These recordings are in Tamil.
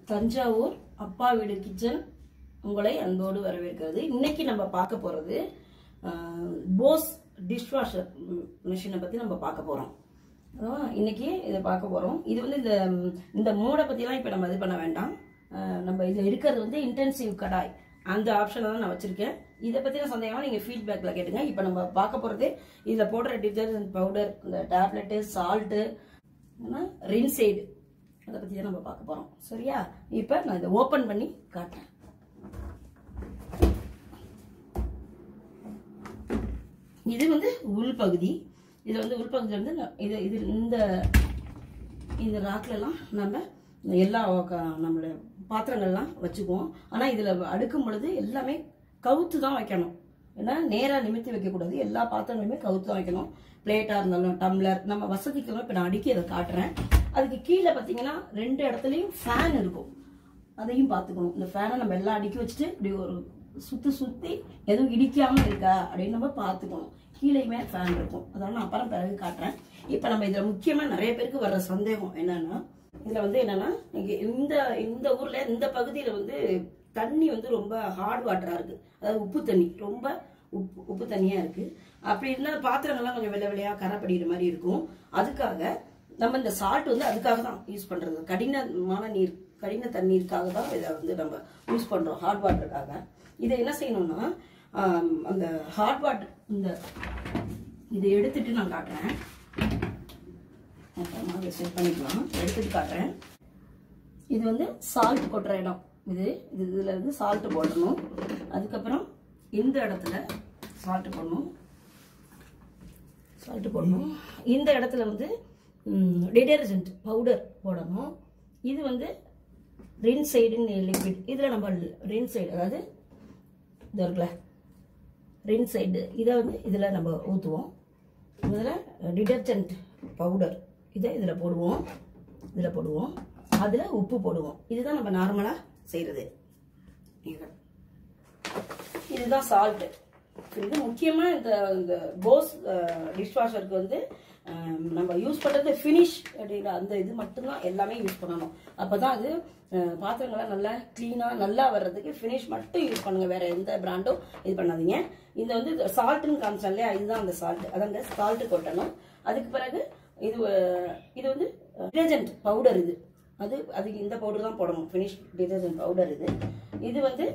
தஞ்சாவூர் அப்பா வீடு கிச்சன் உங்களை அன்போடு வரவேற்கிறது. இன்னைக்கு நம்ம பார்க்க போறது போஸ் டிஷ்வாஷர் மிஷினை பத்தி நம்ம பார்க்க போறோம். இன்னைக்கு இதை பார்க்க போறோம். இது வந்து இந்த மோடை பத்திலாம் இப்ப நம்ம இது பண்ண வேண்டாம். நம்ம இதுல இருக்கிறது வந்து இன்டென்சிவ் கடாய், அந்த ஆப்ஷனை தான் நான் வச்சிருக்கேன். இதை பத்தின சந்தேகமா நீங்க ஃபீட்பேக்ல கேட்டுங்க. இப்ப நம்ம பார்க்க போறது இதுல போடுற டிட்டர்ஜென்ட் பவுடர், இந்த டேப்லெட்டு, சால்ட்டு, ரின்சைடு, அதை பத்தி தான் நம்ம பார்க்க போறோம். சரியா? இப்ப நான் இதை ஓபன் பண்ணி காட்டுறேன். இது வந்து உள்பகுதி. இது வந்து உள்பகுதியில வந்து இது இந்த ராக்ல எல்லாம் நம்ம எல்லா நம்மளோட பாத்திரங்கள்லாம் வச்சுக்குவோம். ஆனா இதுல அடுக்கும் பொழுது எல்லாமே கவுத்து தான் வைக்கணும். ஏன்னா நேரா நிமித்தி வைக்க கூடாது. எல்லா பாத்திரங்களுமே கவுத்து தான் வைக்கணும். பிளேட்டா இருந்தாலும் டம்ளர் நம்ம வசதிக்கெல்லாம் இப்ப நான் அடுக்கி அதை காட்டுறேன். அதுக்கு கீழே பாத்தீங்கன்னா 2 இடத்துலயும் ஃபேன் இருக்கும். அதையும் பாத்துக்கணும். இந்த ஃபேனை நம்ம எல்லாம் அடுக்கி வச்சுட்டு இப்படி ஒரு சுத்தி எதுவும் இடிக்காம இருக்கா அப்படின்னு நம்ம பாத்துக்கணும். கீழேயுமே ஃபேன் இருக்கும். அதனால நான் அப்புறம் பிறகு காட்டுறேன். இப்ப நம்ம இதுல முக்கியமா நிறைய பேருக்கு வர்ற சந்தேகம் என்னன்னா, இதுல வந்து என்னன்னா, இந்த ஊர்ல இந்த பகுதியில வந்து தண்ணி வந்து ரொம்ப ஹார்ட் வாட்டரா இருக்கு. அதாவது உப்பு தண்ணி, ரொம்ப உப்பு தண்ணியா இருக்கு. அப்படி இருந்தா பாத்திரங்கள்லாம் கொஞ்சம் வெள்ளை வெள்ளையா கரை படிக்கிற மாதிரி இருக்கும். அதுக்காக நம்ம இந்த சால்ட் வந்து அதுக்காக தான் யூஸ் பண்றது. கடின தண்ணீருக்காக தான் இதை வந்து நம்ம யூஸ் பண்றோம், ஹாட் வாட்டருக்காக. இதை என்ன செய்யணும்னா, அந்த ஹாட் வாட்டர் இதை எடுத்துட்டு நான் காட்டுறேன். செட் பண்ணிக்கலாம். எடுத்துட்டு காட்டுறேன். இது வந்து சால்ட் கொட்டுற இடம். இதுல இருந்து சால்ட் போடணும். அதுக்கப்புறம் இந்த இடத்துல சால்ட் போடணும். இந்த இடத்துல வந்து டிடர்ஜென்ட் பவுடர் போடணும். இது வந்து ரின்சைடுன்னு லிக்விட். இதுல நம்ம ரின்சைடு, அதாவது இது இருக்குல்ல ரின்சைடு, இதை வந்து இதுல நம்ம ஊற்றுவோம். முதல்ல டிடர்ஜென்ட் பவுடர் இதை இதுல போடுவோம். அதுல உப்பு போடுவோம். இதுதான் நம்ம நார்மலா செய்யறது. இதுதான் சால்ட். இது முக்கியமா இந்த போஸ் டிஷ்வாஷருக்கு வந்து நம்ம யூஸ் பண்றது ஃபினிஷ் அப்படிங்கிற அந்த இது மட்டும்தான் எல்லாமே யூஸ் பண்ணணும். அப்பதான் அது பாத்திரங்கள்லாம் நல்லா கிளீனா நல்லா வர்றதுக்கு ஃபினிஷ் மட்டும் யூஸ் பண்ணுங்க. வேற எந்த பிராண்டும் இது பண்ணாதீங்க. இந்த வந்து சால்ட்னு காமிச்சேன் இல்லையா, இதுதான் அந்த சால்ட். அதாங்க சால்ட் கொட்டணும். அதுக்கு பிறகு இது வந்து டிடர்ஜென்ட் பவுடர். அதுக்கு இந்த பவுடர் தான் போடணும். Finish detergent powder. இது வந்து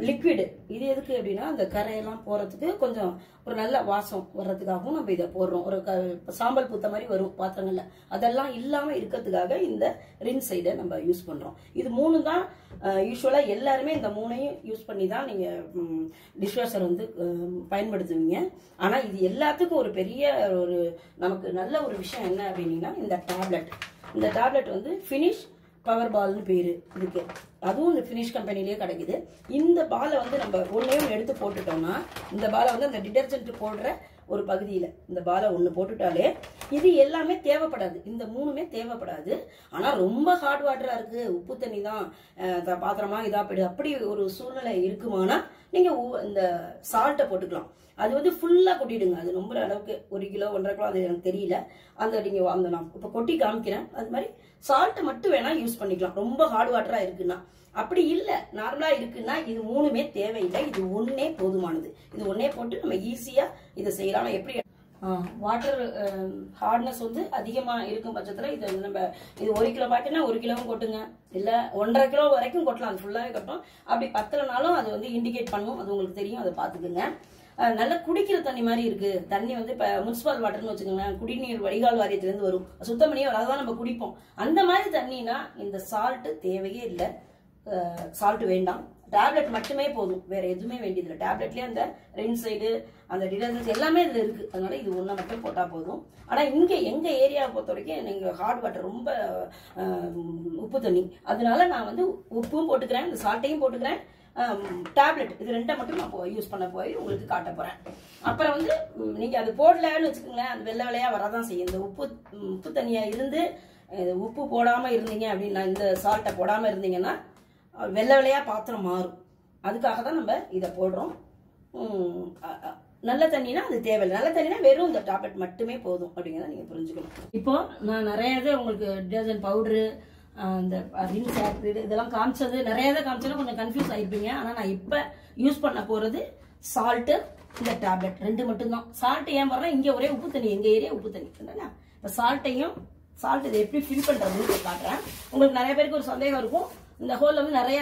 லிக்விடு. இது எதுக்கு அப்படின்னா, அந்த கரையெல்லாம் போறதுக்கு கொஞ்சம் ஒரு நல்ல வாசம் வர்றதுக்காகவும் நம்ம இதை போடுறோம். ஒரு சாம்பல் பூத்த மாதிரி வரும் பாத்திரங்கள்ல, அதெல்லாம் இல்லாம இருக்கிறதுக்காக இந்த ரின்சைடை நம்ம யூஸ் பண்றோம். இது 3 தான் யூஸ்வலா எல்லாருமே இந்த 3ஐயும் யூஸ் பண்ணி தான் நீங்க டிஷ்வாஷர் வந்து பயன்படுத்துவீங்க. ஆனா இது எல்லாத்துக்கும் ஒரு பெரிய நமக்கு நல்ல ஒரு விஷயம் என்ன அப்படின்னா, இந்த டேப்லெட் வந்து ஃபினிஷ் பவர் பால்னு பேரு இதுக்கு. அதுவும் இந்த ஃபினிஷ் கம்பெனிலேயே கிடைக்குது. இந்த பாலை வந்து நம்ம ஒன்னே எடுத்து போட்டுட்டோம்னா, இந்த பாலை வந்து அந்த டிடர்ஜென்ட் போடுற ஒரு பகுதியில இந்த பாலை ஒண்ணு போட்டுட்டாலே இது எல்லாமே தேவைப்படாது. இந்த 3மே தேவைப்படாது. ஆனா ரொம்ப ஹாட் வாட்டரா இருக்கு, உப்பு தண்ணி தான் பாத்திரமா இதா போயிடு, அப்படி ஒரு சூழ்நிலை இருக்குமானா நீங்க இந்த சால்ட்டை போட்டுக்கலாம். அது வந்து ஃபுல்லா கொட்டிடுங்க. அது ரொம்ப அளவுக்கு 1 கிலோ 1.5 கிலோ அது எனக்கு தெரியல. நான் இப்ப கொட்டி காமிக்கிறேன். அது மாதிரி சால்ட் மட்டும் வேணா யூஸ் பண்ணிக்கலாம், ரொம்ப ஹார்ட் வாட்டரா இருக்குன்னா. அப்படி இல்ல, நார்மலா இருக்குன்னா இது 3மே தேவையில்லை. இது ஒன்னே போதுமானது. இது ஒன்னே போட்டு நம்ம ஈஸியா இதை செய்யலாம். எப்படி வாட்டர் ஹார்ட்னஸ் வந்து அதிகமா இருக்கும் பட்சத்துல இது நம்ம 1 கிலோ பாக்கெட்னா 1 கிலோவும் கொட்டுங்க, இல்ல 1.5 கிலோ வரைக்கும் கொட்டலாம். அது ஃபுல்லாவே கொட்டும். அப்படி பத்தலனாலும் அது வந்து இண்டிகேட் பண்ணும். அது உங்களுக்கு தெரியும், அதை பாத்துக்குங்க. நல்லா குடிக்கிற தண்ணி மாதிரி இருக்கு. தண்ணி வந்து இப்ப முனிசிபல் வாட்டர்னு வச்சுக்கோங்களேன், குடிநீர் வடிகால் வாரியத்துல இருந்து வரும், சுத்தம் பண்ணியே அதான் நம்ம குடிப்போம். அந்த மாதிரி தண்ணினா இந்த சால்ட் தேவையே இல்லை. சால்ட் வேண்டாம், டேப்லெட் மட்டுமே போதும், வேற எதுவுமே வேண்டியதில்லை. டேப்லெட்லயே அந்த ரின்சைடு, அந்த டிடர்ஜென்ட் எல்லாமே இதுல இருக்கு. அதனால இது ஒண்ணு மட்டும் போட்டா போதும். ஆனா இங்க எங்க ஏரியாவை பொறுத்த வரைக்கும் நீங்க ஹார்ட் வாட்டர், ரொம்ப உப்பு தண்ணி, அதனால நான் வந்து உப்பும் போட்டுக்கிறேன், இந்த சால்ட்டையும் போட்டுக்கிறேன், டேப்லெட், இது 2 மட்டும் நான் யூஸ் பண்ண போய் உங்களுக்கு காட்ட போறேன். அப்புறம் வந்து நீங்க அது போடலன்னு வச்சுக்கோங்களேன், அது வெள்ளை வெள்ளையா வரதான் செய்யும். இந்த உப்பு தண்ணியா இருந்து உப்பு போடாம இருந்தீங்க அப்படின்னா, இந்த சால்ட்டை போடாம இருந்தீங்கன்னா வெள்ளை வெள்ளையா பாத்திரம் மாறும். அதுக்காக தான் நம்ம இதை போடுறோம். நல்ல தண்ணினா அது தேவையில்லை. நல்ல தண்ணினா வெறும் இந்த டேப்லெட் மட்டுமே போதும் அப்படிங்கிறத நீங்க புரிஞ்சுக்கணும். இப்போ நான் நிறைய உங்களுக்கு டிடர்ஜென்ட் பவுடரு, இந்த ரின்ஸ் ஆக்டிவ் இதெல்லாம் காமிச்சது நிறைய தான் காமிச்சது கொஞ்சம் கன்ஃபியூஸ் ஆயிருப்பீங்க. ஆனால் நான் இப்போ யூஸ் பண்ண போகிறது சால்ட்டு இந்த டேப்லெட் 2 மட்டும்தான். சால்ட் ஏன் வர்றேன், இங்கே ஒரே உப்பு தண்ணி, எங்கள் ஏரியா உப்பு தண்ணி இல்லைன்னா இப்போ சால்ட் இதை எப்படி ஃபில் பண்ணுறதுன்னு காட்டுறேன். உங்களுக்கு நிறைய பேருக்கு ஒரு சந்தேகம் இருக்கும், இந்த ஹோலில் வந்து நிறைய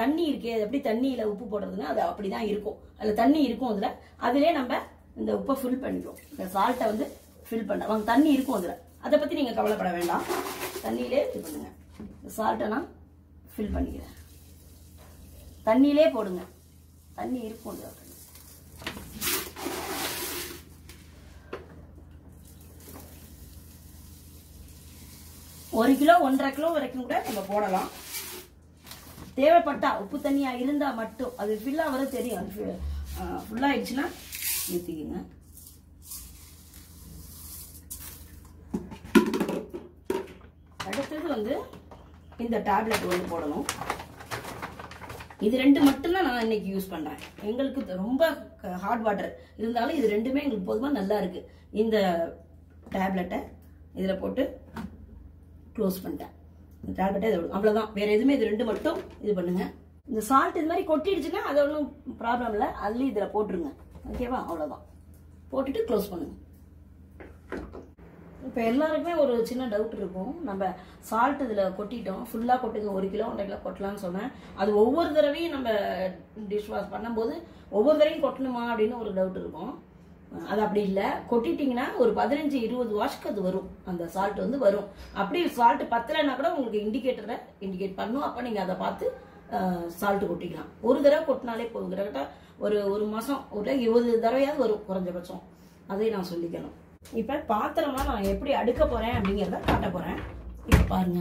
தண்ணி இருக்கே, அது எப்படி தண்ணியில் உப்பு போடுறதுன்னு. அது அப்படி தான் இருக்கும், அதில் தண்ணி இருக்கும். அதிலே நம்ம இந்த உப்பை ஃபில் பண்ணிக்குவோம். இந்த சால்ட்டை வந்து ஃபில் பண்ண வாங்க, தண்ணி இருக்கும் அதில், அதை பற்றி நீங்கள் கவலைப்பட வேண்டாம். தண்ணியிலே இது பண்ணுங்க. இந்த சால்ட்டை நான் ஃபில் பண்ணிக்கிறேன். தண்ணியிலே போடுங்க, தண்ணி இருக்கும் அதில். 1 கிலோ 1.5 கிலோ வரைக்கும் கூட நம்ம போடலாம். தேவைப்பட்டா உப்பு தண்ணியா இருந்தா மட்டும் அது ஃபில்லா வர தெரியும். அது ஃபுல்லா ஆயிடுச்சுன்னா ஊத்திக்கங்க. அடுத்தது வந்து இந்த டேப்லெட் வந்து போடணும். இது 2 மட்டும்தான் நான் இன்னைக்கு யூஸ் பண்றேன். எங்களுக்கு ரொம்ப ஹாட் வாட்டர் இருந்தாலும் இது 2மே எங்களுக்கு போதுமா நல்லா இருக்கு. இந்த டேப்லெட்டை இதுல போட்டு க்ளோஸ் பண்ணிட்டேன். இந்த டேப்லெட்டை இது அவ்வளவுதான், வேற எதுவுமே இது 2 மட்டும் இது பண்ணுங்க. இந்த சால்ட் இது மாதிரி கொட்டிடுச்சுன்னா அது ஒன்றும் ப்ராப்ளம் இல்லை, அதுலயும் இதுல போட்டுருங்க. ஓகேவா? அவ்வளவுதான், போட்டுட்டு க்ளோஸ் பண்ணுங்க. இப்போ எல்லாருக்குமே ஒரு சின்ன டவுட் இருக்கும், நம்ம சால்ட் இதில் கொட்டிட்டோம், ஃபுல்லாக கொட்டுங்க, 1 கிலோ 1.5 கிலோ கொட்டலாம்னு சொன்னேன். அது ஒவ்வொரு தடவையும் நம்ம டிஷ் வாஷ் பண்ணும்போது ஒவ்வொரு தடவையும் கொட்டணுமா அப்படின்னு ஒரு டவுட் இருக்கும். அது அப்படி இல்லை, கொட்டிட்டிங்கன்னா ஒரு 15-20 வாஷ்க்கு அது வரும், அந்த சால்ட் வந்து வரும். அப்படி சால்ட் பத்தலைன்னா கூட உங்களுக்கு இண்டிகேட் பண்ணும். அப்போ நீங்கள் அதை பார்த்து சால்ட் கொட்டிக்கலாம். ஒரு தடவை கொட்டினாலே போதும். கரெக்டாக ஒரு மாதம் ஒரு 20 தடவையாவது வரும் குறைஞ்சபட்சம். அதை நான் சொல்லிக்கணும். இப்போ பாத்திரமா நான் எப்படி அடுக்க போறேன் அப்படிங்கிறத காட்ட போறேன். இப்போ பாருங்க,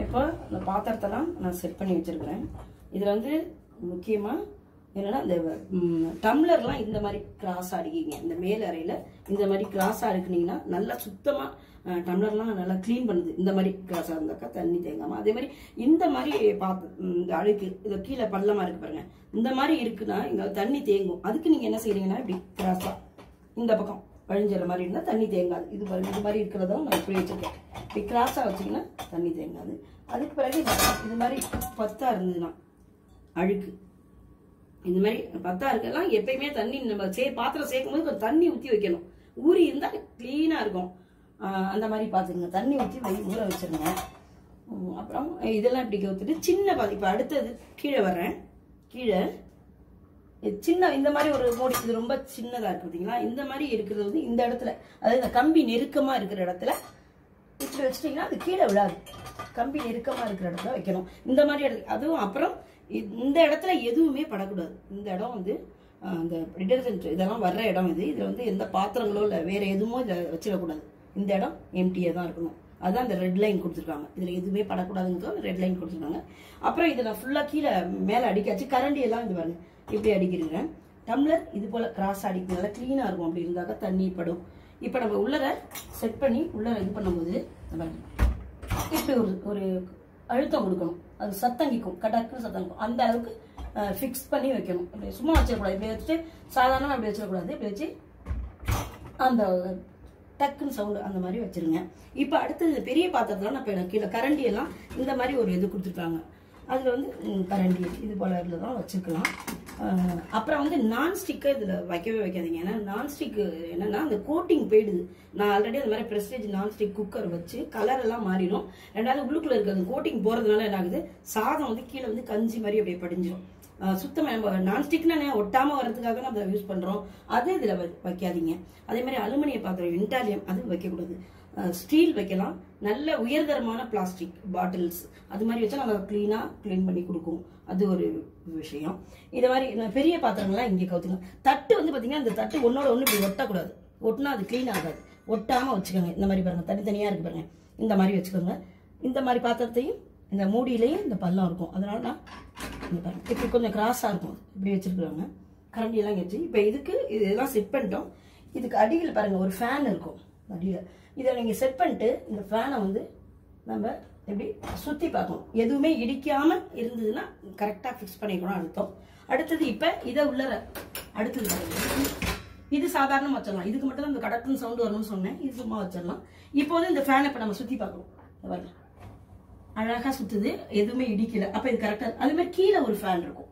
இப்போ இந்த பாத்திரத்தெல்லாம் நான் செட் பண்ணி வச்சிருக்கிறேன். இதுல வந்து முக்கியமா என்னன்னா இந்த டம்ளர்லாம் இந்த மாதிரி கிராஸா அடிக்கிங்க. இந்த மேல் அறையில இந்த மாதிரி கிராஸா அடுக்குனீங்கன்னா நல்லா சுத்தமா டம்ளர்லாம் நல்லா கிளீன் பண்ணுது. இந்த மாதிரி கிராஸா இருந்தாக்கா தண்ணி தேங்காம. அதே மாதிரி இந்த மாதிரி இந்த அழுக்கு இது கீழே பள்ளமா இருக்கு பாருங்க, இந்த மாதிரி இருக்குன்னா இங்க தண்ணி தேங்கும். அதுக்கு நீங்க என்ன செய்றீங்கன்னா இப்படி கிராஸா இந்த பக்கம் வழிஞ்சிற மாதிரி இருந்தா தண்ணி தேங்காது. இது மாதிரி இருக்கிறதும் நான் இப்படி வச்சிருக்கேன். இப்படி கிராஸா வச்சீங்கன்னா தண்ணி தேங்காது. அதுக்கு பிறகு இது மாதிரி பத்தா இருந்ததுன்னா அழுக்கு இந்த மாதிரி பத்தா இருக்கலாம். எப்பயுமே தண்ணி நம்ம பாத்திரம் சேர்க்கும் போது கொஞ்சம் தண்ணி ஊற்றி வைக்கணும். ஊறி இருந்தா கிளீனா இருக்கும். அந்த மாதிரி பாத்துக்கங்க, தண்ணி ஊற்றி ஊற வச்சிருங்க. அப்புறம் இதெல்லாம் இப்படி ஊற்றிட்டு சின்ன இப்போ அடுத்தது கீழே வர்றேன். கீழே சின்ன இந்த மாதிரி ஒரு மூடி, இது ரொம்ப சின்னதா இருக்கு பார்த்தீங்களா? இந்த மாதிரி இருக்கிறது வந்து இந்த இடத்துல, அதாவது இந்த கம்பி நெருக்கமா இருக்கிற இடத்துல இப்படி வச்சிட்டீங்கன்னா அது கீழே விழாது. கம்பி நெருக்கமா இருக்கிற இடத்துல வைக்கணும். இந்த மாதிரி இடத்துல அதுவும். அப்புறம் இந்த இடத்துல எதுவுமே படக்கூடாது. இந்த இடம் வந்து அந்த டிடர்ஜென்ட் இதெல்லாம் வர்ற இடம் இது. இதுல வந்து எந்த பாத்திரங்களோ இல்லை வேற எதுவுமோ இதை வச்சிடக்கூடாது. இந்த இடம் எம்டியா தான் இருக்கணும். அதுதான் அந்த ரெட் லைன் கொடுத்துருக்காங்க. இதுல எதுவுமே படக்கூடாதுங்கிறது ரெட் லைன் கொடுத்துருக்காங்க. அப்புறம் இதை நான் ஃபுல்லா கீழே மேல அடிக்காச்சு. கரண்டி எல்லாம் இது பாருங்க இப்படி அடிக்கிறேன். டம்ளர் இது போல கிராஸ் அடிக்க நல்லா கிளீனா இருக்கும். அப்படி இருந்தாக்க தண்ணி படும். இப்ப நம்ம உள்ளர செட் பண்ணி உள்ளர இது பண்ணும்போது இப்படி ஒரு அழுத்தம் கொடுக்கணும். அது சத்தங்கிக்கும், கடக்குன்னு சத்தங்கிக்கும். அந்த அளவுக்கு ஃபிக்ஸ் பண்ணி வைக்கணும். இப்படி சும்மா வச்சிடக்கூடாது. இப்படி வச்சுட்டு சாதாரணமா இப்படி வச்சிடக்கூடாது. இப்படி வச்சு அந்த டக்குன்னு சவுண்டு அந்த மாதிரி வச்சிருங்க. இப்ப அடுத்தது பெரிய பாத்திரத்துல நான் கீழே கரண்டி எல்லாம் இந்த மாதிரி ஒரு இது கொடுத்துருக்காங்க. அதுல வந்து கரண்டி இது போல தான் வச்சுக்கலாம். அப்புறம் வந்து நான்ஸ்டிக்கை இதுல வைக்கவே வைக்காதீங்க. ஏன்னா நான்ஸ்டிக் என்னன்னா அந்த கோட்டிங் போயிடுது. நான் ஆல்ரெடி அந்த மாதிரி பிரஸ்டேஜ் நான்ஸ்டிக் குக்கர் வச்சு கலர் எல்லாம் மாறிடும். ரெண்டாவது உள்ளுக்குள்ள இருக்கிறது கோட்டிங் போறதுனால என்ன ஆகுது, சாதம் வந்து கீழே வந்து கஞ்சி மாதிரி அப்படியே படிஞ்சிடும். சுத்தமா நம்ம நான்ஸ்டிக்னா ஒட்டாம வர்றதுக்காக நம்ம யூஸ் பண்றோம். அது இதுல வைக்காதீங்க. அதே மாதிரி அலுமினிய பாத்திரம் இன்டாலியம் அது வைக்கக்கூடாது. ஸ்டீல் வைக்கலாம். நல்ல உயர்தரமான பிளாஸ்டிக் பாட்டில்ஸ் அது மாதிரி வச்சா நம்ம கிளீன் பண்ணி கொடுக்கும். அது ஒரு விஷயம். இதை மாதிரி பெரிய பாத்திரங்கள்லாம் இங்கே கவுத்துக்கலாம். தட்டு வந்து பாத்தீங்கன்னா இந்த தட்டு ஒன்னோட ஒண்ணு இப்படி ஒட்டக்கூடாது. ஒட்டினா அது கிளீன் ஆகாது. ஒட்டாம வச்சுக்கோங்க. இந்த மாதிரி பாருங்க, தனித்தனியா இருக்கு பாருங்க. இந்த மாதிரி வச்சுக்கோங்க. இந்த மாதிரி பாத்திரத்தையும் இந்த மூடியிலையும் இந்த பள்ளம் இருக்கும். அதனால நான் பாருங்க இப்படி கொஞ்சம் கிராஸா இருக்கும். இப்படி வச்சிருக்காங்க. கரண்டி எல்லாம் வச்சு இப்ப இதுக்கு இதெல்லாம் செட் பண்ணிட்டோம். இதுக்கு அடியில் பாருங்க ஒரு ஃபேன் இருக்கும் அடியில. இதை நீங்க செட் பண்ணிட்டு இந்த ஃபேனை வந்து நம்ம எப்படி சுத்தி பார்க்கணும். எதுவுமே இடிக்காம இருந்ததுன்னா கரெக்டா பிக்ஸ் பண்ணிக்கணும் அர்த்தம். அடுத்தது இப்ப இதை உள்ளர அடுத்தது இது சாதாரணமா வச்சிடலாம். இதுக்கு மட்டும் தான் இந்த கடக்குன்னு சவுண்ட் வரணும்னு சொன்னேன். இது சும்மா வச்சிடலாம். இப்போ வந்து இந்த ஃபேனை இப்போ நம்ம சுத்தி பார்க்கணும். பாருங்க அழகா சுத்துது, எதுவுமே இடிக்கல. அப்ப இது கரெக்டா. அதே மாதிரி கீழே ஒரு ஃபேன் இருக்கும்.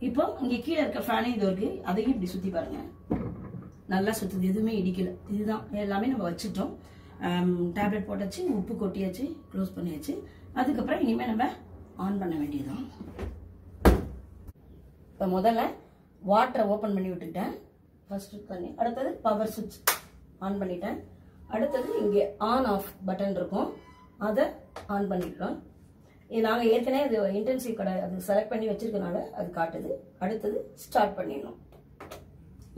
இப்போ இங்க கீழே இருக்க ஃபேனே இது இருக்கு, அதையும் இப்படி சுத்தி பாருங்க. நல்லா சுத்துது, எதுவுமே இடிக்கல. இதுதான் எல்லாமே நம்ம வச்சுட்டோம். டேப்லெட் போட்டாச்சு, உப்பு கொட்டியாச்சு, க்ளோஸ் பண்ணியாச்சு. அதுக்கப்புறம் இனிமே நம்ம ஆன் பண்ண வேண்டியதுதான். இப்போ முதல்ல வாட்டரை ஓப்பன் பண்ணி விட்டுட்டேன், ஃபர்ஸ்ட் பண்ணி. அடுத்தது பவர் சுவிட்ச் ஆன் பண்ணிட்டேன். அடுத்தது இங்கே ஆன் ஆஃப் பட்டன் இருக்கும், அதை ஆன் பண்ணிக்கலாம். நாங்கள் ஏற்கனவே அது இன்டென்சிவ் கடை அது செலக்ட் பண்ணி வச்சிருக்கனால அது காட்டுது. அடுத்தது ஸ்டார்ட் பண்ணிடணும்.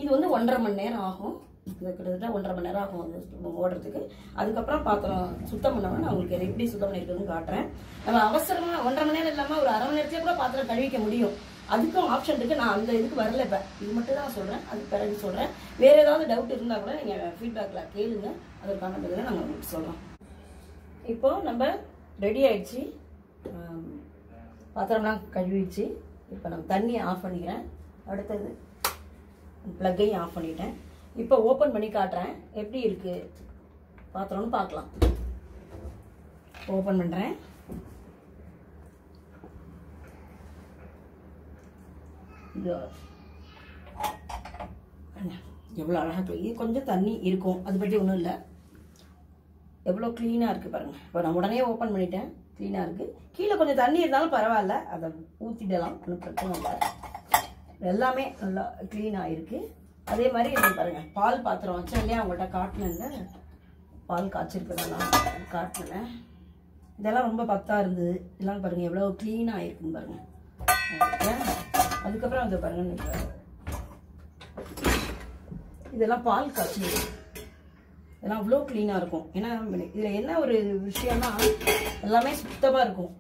இது வந்து 1.5 மணி நேரம் ஆகும். இது கிட்டத்தட்ட 1.5 மணி நேரம் ஆகும் அது ஓடுறதுக்கு. அதுக்கப்புறம் பாத்திரம் சுத்தம் பண்ணோம்னா நான் உங்களுக்கு எப்படி சுத்தம் பண்ணிருக்குதுன்னு காட்டுறேன். நம்ம அவசரமா 1.5 மணி நேரம் இல்லாமல் ஒரு 1/2 மணி நேரத்துல கூட பாத்திரம் கழுவிக்க முடியும். அதுக்கும் ஆப்ஷன் இருக்கு. நான் அந்த இதுக்கு வரல. இப்போ இது மட்டும் தான் சொல்றேன், அதுக்கு பிறகு சொல்றேன். வேற ஏதாவது டவுட் இருந்தா கூட நீங்க ஃபீட்பேக்ல கேளுங்க, அதற்கான பதிலை நாங்கள் உங்களுக்கு சொல்றோம். இப்போ நம்ம ரெடி ஆயிடுச்சு, பாத்திரம்லாம் கழுவிடுச்சு. இப்போ நம்ம தண்ணியை ஆஃப் பண்ணிக்கிறேன். அடுத்தது ப்ளக்கையும் ஆஃப் பண்ணிட்டேன். இப்போ ஓப்பன் பண்ணி காட்டுறேன் எப்படி இருக்கு பாத்திரம்னு பார்க்கலாம். ஓப்பன் பண்ணுறேன். எவ்வளோ அழகாக. இது கொஞ்சம் தண்ணி இருக்கும், அது பற்றி ஒன்றும் இல்லை. எவ்வளோ க்ளீனாக இருக்குது பாருங்கள். இப்போ நான் உடனே ஓப்பன் பண்ணிட்டேன், க்ளீனாக இருக்குது. கீழே கொஞ்சம் தண்ணி இருந்தாலும் பரவாயில்ல, அதை ஊற்றிடலாம், ஒன்றும் பிரச்சனை இல்லை. எல்லாமே நல்லா க்ளீனாக இருக்குது. அதே மாதிரி இது பாருங்கள், பால் பாத்திரம் வச்சேன் இல்லையா, அவங்கள்ட்ட காட்டினேன். பால் காய்ச்சிருக்கிறதெல்லாம் காட்டினேன். இதெல்லாம் ரொம்ப பத்தாக இருந்தது. இதெல்லாம் பாருங்கள் எவ்வளோ க்ளீனாக இருக்குன்னு பாருங்கள். அதுக்கப்புறம் வந்து பாருங்க, இதெல்லாம் பால் காய்ச்சி இதெல்லாம் அவ்வளோ க்ளீனாக இருக்கும். ஏன்னா இதில் என்ன ஒரு விஷயம்னா எல்லாமே சுத்தமாக இருக்கும்.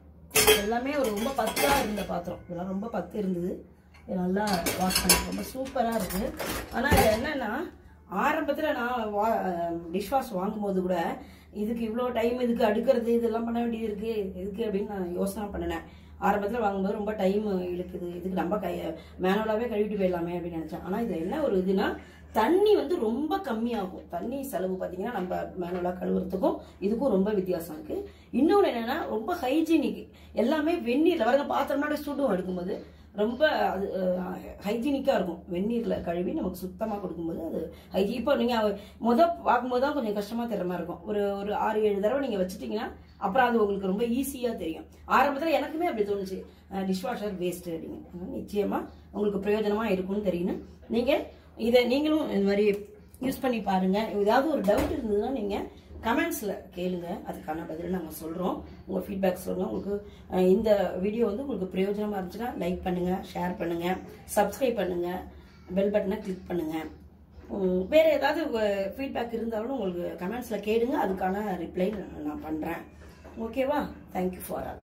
எல்லாமே ஒரு ரொம்ப பத்தாக இருந்த பாத்திரம். இதெல்லாம் ரொம்ப பத்து இருந்தது. இது நல்லா வாஷ் பண்ணி ரொம்ப சூப்பராக இருக்குது. ஆனால் இது என்னன்னா ஆரம்பத்தில் நான் டிஷ் வாஷ் வாங்கும்போது கூட இதுக்கு இவ்வளோ டைம் இதுக்கு அடுக்கிறது இதெல்லாம் பண்ண வேண்டியது இருக்குது எதுக்கு அப்படின்னு நான் யோசனை பண்ணினேன். ஆரம்பத்தில் வாங்கும்போது ரொம்ப டைம் இழுக்குது, இதுக்கு நம்ம மேனுவலாகவே கழுவிட்டு போயிடலாமே அப்படின்னு நினச்சேன். ஆனால் இது என்ன ஒரு இதுனா தண்ணி வந்து ரொம்ப கம்மியாகும். தண்ணி செலவு பார்த்தீங்கன்னா நம்ம மேனுவலாக கழுவுறதுக்கும் இதுக்கும் ரொம்ப வித்தியாசம் இருக்குது. இன்னொன்று என்னென்னா ரொம்ப ஹைஜீனிக். எல்லாமே வெந்நீரில் வரங்க பாத்திரமாட சுடும் எடுக்கும்போது ரொம்ப அது ஹைஜீனிக்காக இருக்கும். வெந்நீரில் கழுவி நமக்கு சுத்தமாக கொடுக்கும்போது அது இப்போ நீங்கள் பார்க்கும்போது தான் கொஞ்சம் கஷ்டமாக தெரிற மாதிரி இருக்கும். ஒரு 6-7 தடவை நீங்கள் வச்சுட்டிங்கன்னா அப்புறம் அது உங்களுக்கு ரொம்ப ஈஸியாக தெரியும். ஆரம்பத்தில் எனக்குமே அப்படி தோணுச்சு, டிஷ்வாஷர் வேஸ்ட்டு அப்படிங்க. நிச்சயமாக உங்களுக்கு பிரயோஜனமாக இருக்கும்னு தெரியும். நீங்கள் இதை நீங்களும் இந்த மாதிரி யூஸ் பண்ணி பாருங்கள். ஏதாவது ஒரு டவுட் இருந்ததுன்னா நீங்கள் கமெண்ட்ஸில் கேளுங்க, அதுக்கான பதில் நாங்கள் சொல்கிறோம். உங்கள் ஃபீட்பேக் சொல்லுங்கள். உங்களுக்கு இந்த வீடியோ வந்து உங்களுக்கு பிரயோஜனமாக இருந்துச்சுன்னா லைக் பண்ணுங்கள், ஷேர் பண்ணுங்கள், சப்ஸ்கிரைப் பண்ணுங்கள், பெல் பட்டனை கிளிக் பண்ணுங்கள். வேறு ஏதாவது ஃபீட்பேக் இருந்தாலும் உங்களுக்கு கமெண்ட்ஸில் கேளுங்க, அதுக்கான ரிப்ளை நான் பண்ணுறேன். ஓகேவா? Thank you for all.